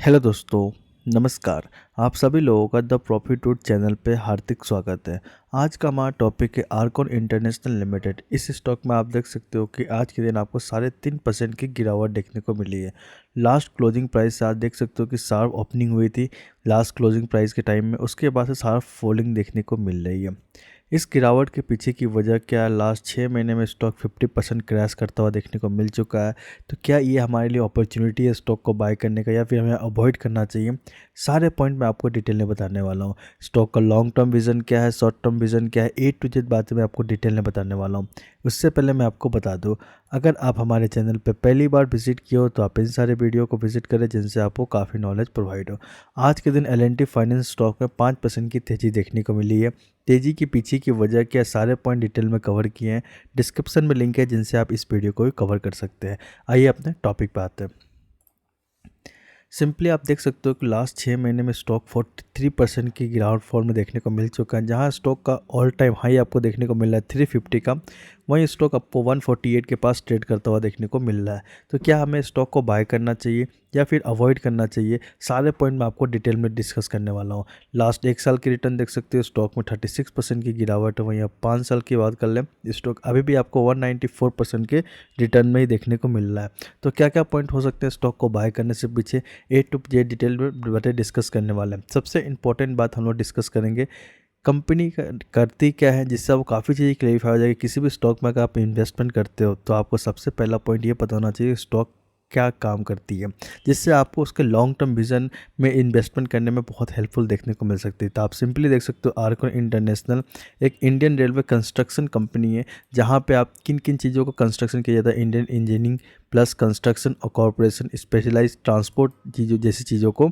Hello दोस्तों, नमस्कार। आप सभी लोगों का द प्रॉफिट रूट चैनल पे हार्दिक स्वागत है। आज का हमारा टॉपिक है आर्कोन इंटरनेशनल लिमिटेड। इस स्टॉक में आप देख सकते हो कि आज के दिन आपको 3.5% की गिरावट देखने को मिली है। लास्ट क्लोजिंग प्राइस से आज देख सकते हो कि शार्प ओपनिंग हुई थी लास्ट क्लोजिंग प्राइस के टाइम में, उसके बाद से शार्प फॉलिंग देखने को मिल रही है। इस गिरावट के पीछे की वजह क्या है? लास्ट 6 महीने में स्टॉक 50% क्रैश करता हुआ देखने को मिल चुका है। तो क्या ये हमारे लिए अपॉर्चुनिटी है स्टॉक को बाय करने का, या फिर हमें अवॉइड करना चाहिए? सारे पॉइंट मैं आपको डिटेल में बताने वाला हूँ। स्टॉक का लॉन्ग टर्म विजन क्या है, शॉर्ट टर्म विजन क्या है, ए टू जेड बातें मैं आपको डिटेल में बताने वाला हूँ। उससे पहले मैं आपको बता दूँ, अगर आप हमारे चैनल पर पहली बार विजिट किए हो तो आप इन सारे वीडियो को विजिट करें जिनसे आपको काफ़ी नॉलेज प्रोवाइड हो। आज के दिन L&T फाइनेंस स्टॉक में 5% की तेज़ी देखने को मिली है। तेज़ी के पीछे की वजह क्या, सारे पॉइंट डिटेल में कवर किए हैं। डिस्क्रिप्शन में लिंक है जिनसे आप इस वीडियो को भी कवर कर सकते हैं। आइए अपने टॉपिक पे आते हैं। सिंपली आप देख सकते हो कि लास्ट 6 महीने में स्टॉक 43% की गिरावट फॉल में देखने को मिल चुका है। जहां स्टॉक का ऑल टाइम हाई आपको देखने को मिल रहा है 350 का, वहीं स्टॉक आपको 148 के पास ट्रेड करता हुआ देखने को मिल रहा है। तो क्या हमें स्टॉक को बाय करना चाहिए या फिर अवॉइड करना चाहिए? सारे पॉइंट मैं आपको डिटेल में डिस्कस करने वाला हूँ। लास्ट 1 साल की रिटर्न देख सकते हो, स्टॉक में 36% की गिरावट है। वहीं आप 5 साल की बात कर लें, स्टॉक अभी भी आपको 194% के रिटर्न में ही देखने को मिल रहा है। तो क्या क्या पॉइंट हो सकते हैं स्टॉक को बाय करने से पीछे, ए टू जेड डिटेल में बातें डिस्कस करने वाले हैं। सबसे इंपॉर्टेंट बात हम लोग डिस्कस करेंगे, कंपनी करती क्या है, जिससे आपको काफ़ी चीज़ें क्लेरिफाई हो जाएगी। किसी भी स्टॉक में अगर आप इन्वेस्टमेंट करते हो तो आपको सबसे पहला पॉइंट ये पता होना चाहिए स्टॉक क्या काम करती है, जिससे आपको उसके लॉन्ग टर्म विजन में इन्वेस्टमेंट करने में बहुत हेल्पफुल देखने को मिल सकती है। तो आप सिंपली देख सकते हो आर्कोन इंटरनेशनल एक इंडियन रेलवे कंस्ट्रक्शन कंपनी है, जहाँ पे आप किन किन चीज़ों को कंस्ट्रक्शन किया जाता है, इंडियन इंजीनियरिंग प्लस कंस्ट्रक्शन और कॉरपोरेशन स्पेशलाइज ट्रांसपोर्ट चीज़ों जैसी चीज़ों को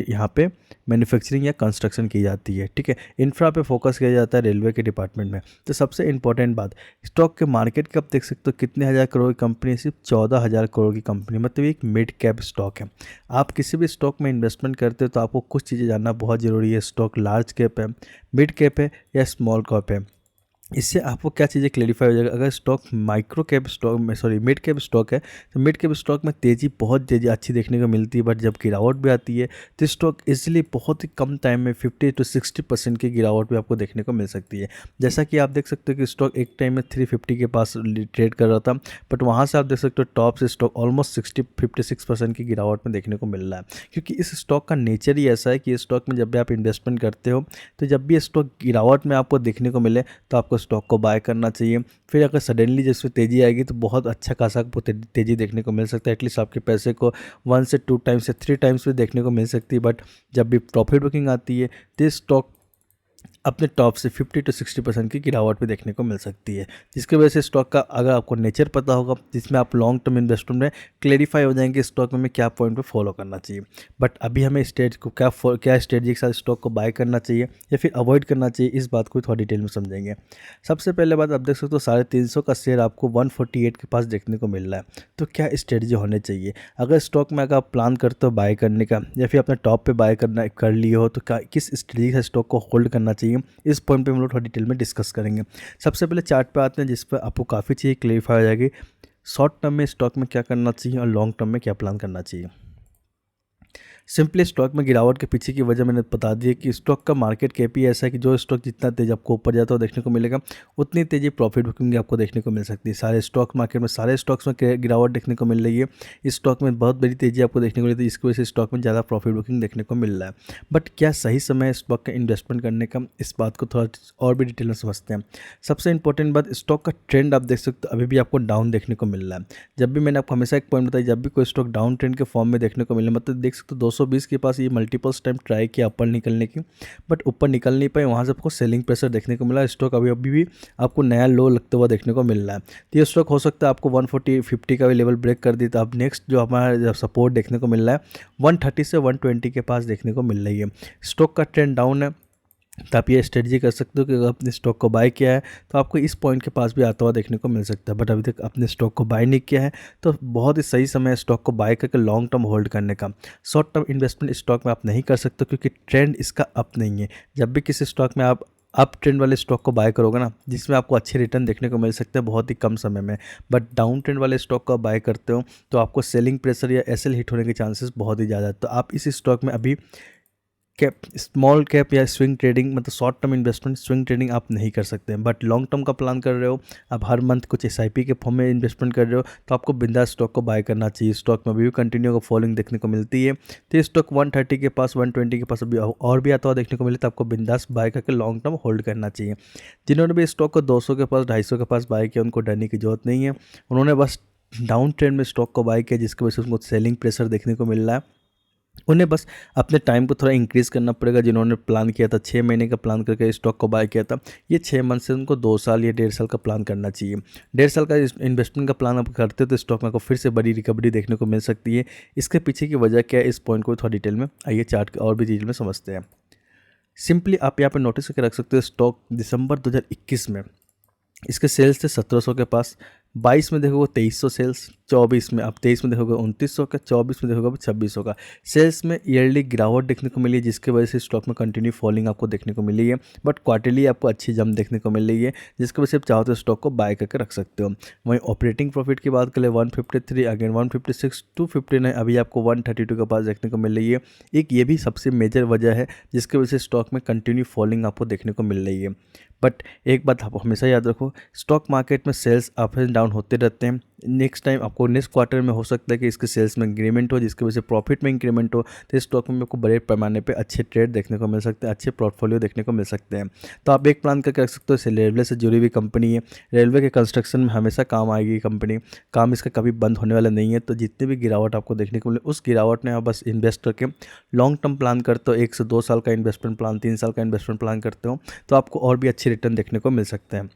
यहाँ पे मैन्युफैक्चरिंग या कंस्ट्रक्शन की जाती है। ठीक है, इंफ्रा पे फोकस किया जाता है रेलवे के डिपार्टमेंट में। तो सबसे इंपॉर्टेंट बात, स्टॉक के मार्केट कैप देख सकते हो कितने हज़ार करोड़ की कंपनी, सिर्फ 14,000 करोड़ की कंपनी, मतलब एक मिड कैप स्टॉक है। आप किसी भी स्टॉक में इन्वेस्टमेंट करते हो तो आपको कुछ चीज़ें जानना बहुत ज़रूरी है। स्टॉक लार्ज कैप है, मिड कैप है या स्मॉल कैप है। इससे आपको क्या चीज़ें क्लेरिफाई हो जाएगा। अगर स्टॉक माइक्रो कैप स्टॉक में मिड कैप स्टॉक है, तो मिड कैप स्टॉक में तेज़ी बहुत तेज़ी अच्छी देखने को मिलती है, बट जब गिरावट भी आती है तो स्टॉक इसलिए बहुत ही कम टाइम में 50 to 60% की गिरावट भी आपको देखने को मिल सकती है। जैसा कि आप देख सकते हो कि स्टॉक एक टाइम में 350 के पास ट्रेड कर रहा था, बट वहाँ से आप देख सकते हो टॉप से स्टॉक ऑलमोस्ट 56% की गिरावट में देखने को मिल रहा है। क्योंकि इस स्टॉक का नेचर ही ऐसा है कि इस स्टॉक में जब भी आप इन्वेस्टमेंट करते हो तो जब भी स्टॉक गिरावट में आपको देखने को मिले तो आपको स्टॉक को बाय करना चाहिए। फिर अगर सडनली जिसमें तेज़ी आएगी तो बहुत अच्छा खासा आपको तेज़ी देखने को मिल सकता है। एटलीस्ट आपके पैसे को 1 से 2 टाइम्स से 3 टाइम्स भी देखने को मिल सकती है। बट जब भी प्रॉफिट बुकिंग आती है तो स्टॉक अपने टॉप से 50 to 60% की गिरावट भी देखने को मिल सकती है। जिसकी वजह से स्टॉक का अगर आपको नेचर पता होगा, जिसमें आप लॉन्ग टर्म इन्वेस्टमेंट में क्लेरिफाई हो जाएंगे स्टॉक में क्या पॉइंट पे फॉलो करना चाहिए। बट अभी हमें स्टेज को क्या स्ट्रेटजी के साथ स्टॉक को बाय करना चाहिए या फिर अवॉइड करना चाहिए, इस बात को थोड़ा डिटेल में समझेंगे। सबसे पहले बात, आप देख सकते हो 350 का शेयर आपको 148 के पास देखने को मिल रहा है। तो क्या स्ट्रेटजी होने चाहिए? अगर स्टॉक में अगर आप प्लान करते हो बाय करने का या फिर अपने टॉप पे बाय करना कर लिए हो, तो क्या किस स्ट्रेटजी से स्टॉक को होल्ड करना चाहिए, इस पॉइंट पे हम लोग थोड़ा डिटेल में डिस्कस करेंगे। सबसे पहले चार्ट पे आते हैं, जिस पर आपको काफ़ी चीज़ें क्लेरिफाई हो जाएगी। शॉर्ट टर्म में स्टॉक में क्या करना चाहिए और लॉन्ग टर्म में क्या प्लान करना चाहिए। सिंपली स्टॉक में गिरावट के पीछे की वजह मैंने बता दी है कि स्टॉक का मार्केट कैप ही ऐसा है कि जो स्टॉक जितना तेज आपको ऊपर जाता है देखने को मिलेगा, उतनी तेज़ी प्रॉफिट बुकिंग आपको देखने को मिल सकती है। सारे स्टॉक मार्केट में सारे स्टॉक्स में गिरावट देखने को मिल रही है। इस स्टॉक में बहुत बड़ी तेज़ी आपको देखने को मिलती है, इसकी वजह से स्टॉक में ज़्यादा प्रॉफिट बुकिंग देखने को मिल रहा है। बट क्या सही समय है स्टॉक का इन्वेस्टमेंट करने का, इस बात को थोड़ा और भी डिटेल में समझते हैं। सबसे इंपॉर्टेंट बात, स्टॉक का ट्रेंड आप देख सकते हो अभी भी आपको डाउन देखने को मिल रहा है। जब भी मैंने आपको हमेशा एक पॉइंट बताया, जब भी कोई स्टॉक डाउन ट्रेंड के फॉर्म में देखने को मिले, मतलब देख सकते हो 220 के पास ये मल्टीपल्स टाइम ट्राई किया ऊपर निकलने की, बट ऊपर निकल नहीं पाए। वहाँ से आपको सेलिंग प्रेशर देखने को मिला। स्टॉक अभी भी आपको नया लो लगता हुआ देखने को मिल रहा है। तो ये स्टॉक हो सकता है आपको 140-50 का भी लेवल ब्रेक कर दी। तो अब नेक्स्ट जो हमारा सपोर्ट देखने को मिल रहा है 130 से 120 के पास देखने को मिल रही है। स्टॉक का ट्रेंड डाउन है, तो आप ये स्ट्रेटजी कर सकते हो कि अगर आपने स्टॉक को बाय किया है तो आपको इस पॉइंट के पास भी आता हुआ देखने को मिल सकता है। बट अभी तक आपने स्टॉक को बाय नहीं किया है तो बहुत ही सही समय है स्टॉक को बाय करके लॉन्ग टर्म होल्ड करने का। शॉर्ट टर्म इन्वेस्टमेंट स्टॉक में आप नहीं कर सकते क्योंकि ट्रेंड इसका अप नहीं है। जब भी किसी स्टॉक में आप अप ट्रेंड वाले स्टॉक को बाय करोगे ना, जिसमें आपको अच्छे रिटर्न देखने को मिल सकते हैं बहुत ही कम समय में, बट डाउन ट्रेंड वाले स्टॉक को बाय करते हो तो आपको सेलिंग प्रेशर या एसएल हिट होने के चांसेस बहुत ही ज़्यादा है। तो आप इस स्टॉक में अभी कैप, स्मॉल कैप या स्विंग ट्रेडिंग, मतलब short term investment, swing trading आप नहीं कर सकते हैं। बट लॉन्ग टर्म का प्लान कर रहे हो, आप हर मंथ कुछ एसआईपी के फॉर्म में इन्वेस्टमेंट कर रहे हो, तो आपको बिंदास स्टॉक को बाय करना चाहिए। स्टॉक में अभी भी कंटिन्यू का फॉलोइंग देखने को मिलती है, तो स्टॉक 130 के पास, 120 के पास अभी और भी आता हुआ देखने को मिले, तो आपको बिंदास बाय करके लॉन्ग टर्म होल्ड करना चाहिए। जिन्होंने भी स्टॉक को 200 के पास, 250 के पास बाय किया, उनको डरने की जरूरत नहीं है। उन्होंने बस डाउन ट्रेंड में स्टॉक को बाय किया, जिसकी वजह से उनको सेलिंग प्रेशर देखने को मिल रहा है। उन्हें बस अपने टाइम को थोड़ा इंक्रीज़ करना पड़ेगा। जिन्होंने प्लान किया था 6 महीने का प्लान करके स्टॉक को बाय किया था, ये 6 मंथ से उनको 2 साल या 1.5 साल का प्लान करना चाहिए। 1.5 साल का इन्वेस्टमेंट का प्लान आप करते हो तो स्टॉक में आपको फिर से बड़ी रिकवरी देखने को मिल सकती है। इसके पीछे की वजह क्या है, इस पॉइंट को थोड़ा डिटेल में आइए चार्ट और भी डिटेल में समझते हैं। सिंपली आप यहाँ पर नोटिस करके रख सकते हो, स्टॉक दिसंबर 2021 में इसके सेल्स थे 1700 के पास, 22 में देखोगे 2300 सेल्स, 24 में, आप 23 में देखोगे 2900 का, 24 में देखोगे 2600 का। सेल्स में ईयरली गिरावट देखने को मिली है, जिसकी वजह से स्टॉक में कंटिन्यू फॉलिंग आपको देखने को मिली है। बट क्वार्टरली आपको अच्छी जंप देखने को मिल रही है, जिसकी वजह से आप चाहो तो स्टॉक को बाय करके रख सकते हो। वहीं ऑपरेटिंग प्रॉफिट की बात करें 153, अगेन 156, 259, अभी आपको 132 के पास देखने को मिल रही है। एक ये भी सबसे मेजर वजह है जिसकी वजह से स्टॉक में कंटिन्यू फॉलिंग आपको देखने को मिल रही है। बट एक बात आप हमेशा याद रखो, स्टॉक मार्केट में सेल्स अप एंड डाउन होते रहते हैं। नेक्स्ट टाइम आपको नेक्स्ट क्वार्टर में हो सकता है कि इसके सेल्स में इंक्रीमेंट हो, जिसकी वजह से प्रॉफिट में इंक्रीमेंट हो, तो स्टॉक में आपको बड़े पैमाने पे अच्छे ट्रेड देखने को मिल सकते हैं, अच्छे पोर्टफोलियो देखने को मिल सकते हैं। तो आप एक प्लान करके रख सकते हो। इसे रेलवे से जुड़ी हुई कंपनी है, रेलवे के कंस्ट्रक्शन में हमेशा काम आएगी कंपनी, काम इसका कभी बंद होने वाला नहीं है। तो जितनी भी गिरावट आपको देखने को मिले, उस गिरावट में आप बस इन्वेस्ट करके लॉन्ग टर्म प्लान करते हो, 1 से 2 साल का इन्वेस्टमेंट प्लान, 3 साल का इन्वेस्टमेंट प्लान करते हो, तो आपको और भी अच्छे रिटर्न देखने को मिल सकते हैं।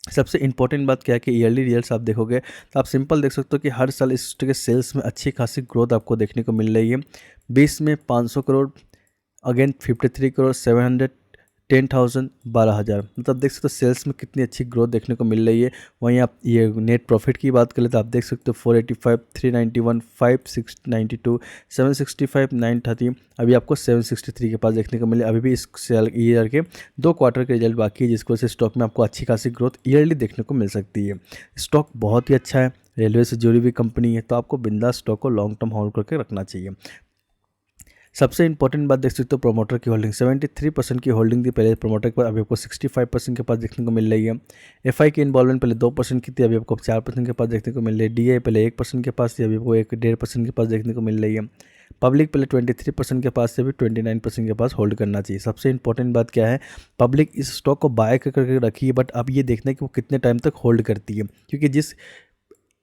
सबसे इंपॉर्टेंट बात क्या है कि ईयरली रिजल्ट्स आप देखोगे तो आप सिंपल देख सकते हो कि हर साल इस के सेल्स में अच्छी खासी ग्रोथ आपको देखने को मिल रही है। 20 में 500 करोड़, अगेन 53 करोड़, 700, 10,000, 12,000, मतलब देख सकते हो सेल्स में कितनी अच्छी ग्रोथ देखने को मिल रही है। वहीं आप ये नेट प्रॉफिट की बात करें तो आप देख सकते हो 485, 391, 592, 765, 930, अभी आपको 763 के पास देखने को मिले। अभी भी इस ईयर के 2 क्वार्टर के रिजल्ट बाकी है, जिसकी वजह से स्टॉक में आपको अच्छी खासी ग्रोथ ईयरली देखने को मिल सकती है। स्टॉक बहुत ही अच्छा है, रेलवे से जुड़ी हुई कंपनी है, तो आपको बिंदास स्टॉक को लॉन्ग टर्म होल्ड करके रखना चाहिए। सबसे इंपॉर्टेंट बात देख सकते हो प्रोमोटर की होल्डिंग, 73% की होल्डिंग थी पहले प्रोमोटर के पास, अभी आपको 65% के पास देखने को मिल रही है। एफआई की इन्वॉल्वमेंट पहले 2% की थी, अभी आपको 4% के पास देखने को मिल रही है। डीआई पहले 1% के पास थी, अभी आपको 1.5% के पास देखने को मिल रही है। पब्लिक पहले 23% के पास से, अभी 29% के पास होल्ड करना चाहिए। सबसे इंपॉर्टेंट बात क्या है, पब्लिक इस स्टॉक को बाय करके रखी है, बट अब ये देखना है कि वो कितने टाइम तक होल्ड करती है, क्योंकि जिस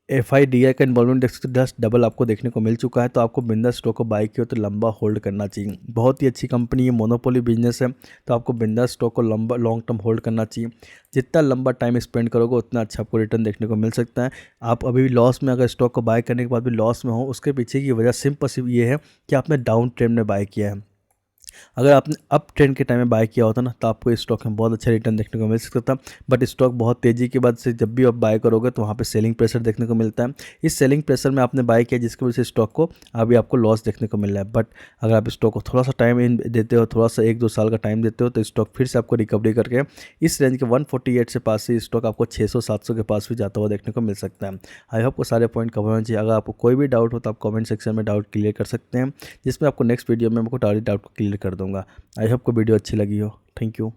एफआईडीआई का इन्वॉल्वमेंट देख सकते हो 10 डबल आपको देखने को मिल चुका है। तो आपको बिंदास स्टॉक को बाय किया तो लंबा होल्ड करना चाहिए। बहुत ही अच्छी कंपनी है, मोनोपोली बिजनेस है, तो आपको बिंदास स्टॉक को लंबा लॉन्ग टर्म होल्ड करना चाहिए। जितना लंबा टाइम स्पेंड करोगे उतना अच्छा आपको रिटर्न देखने को मिल सकता है। आप अभी भी लॉस में, अगर स्टॉक को बाय करने के बाद भी लॉस में हो, उसके पीछे की वजह सिंपल ये है कि आपने डाउन ट्रेंड में बाय किया है। अगर आपने अप ट्रेंड के टाइम में बाय किया होता ना, तो आपको इस स्टॉक में बहुत अच्छा रिटर्न देखने को मिल सकता था। बट स्टॉक बहुत तेज़ी के बाद से जब भी आप बाय करोगे तो वहाँ पे सेलिंग प्रेशर देखने को मिलता है। इस सेलिंग प्रेशर में आपने बाय किया, जिसकी वजह से स्टॉक को अभी आपको लॉस देखने को मिल रहा है। बट अगर आप स्टॉक को थोड़ा सा टाइम देते हो, थोड़ा सा 1-2 साल का टाइम देते हो, तो स्टॉक फिर से आपको रिकवरी करके इस रेंज के 148 से पास से स्टॉक आपको 600-700 के पास भी जाता हुआ देखने को मिल सकता है। आई होप को सारे पॉइंट कवर होने चाहिए। अगर आपको कोई भी डाउट हो तो आप कमेंट सेक्शन में डाउट क्लियर कर सकते हैं, जिसमें आपको नेक्स्ट वीडियो में आपको सारे डाउट को क्लियर कर दूंगा। आई होप को वीडियो अच्छी लगी हो। Thank you.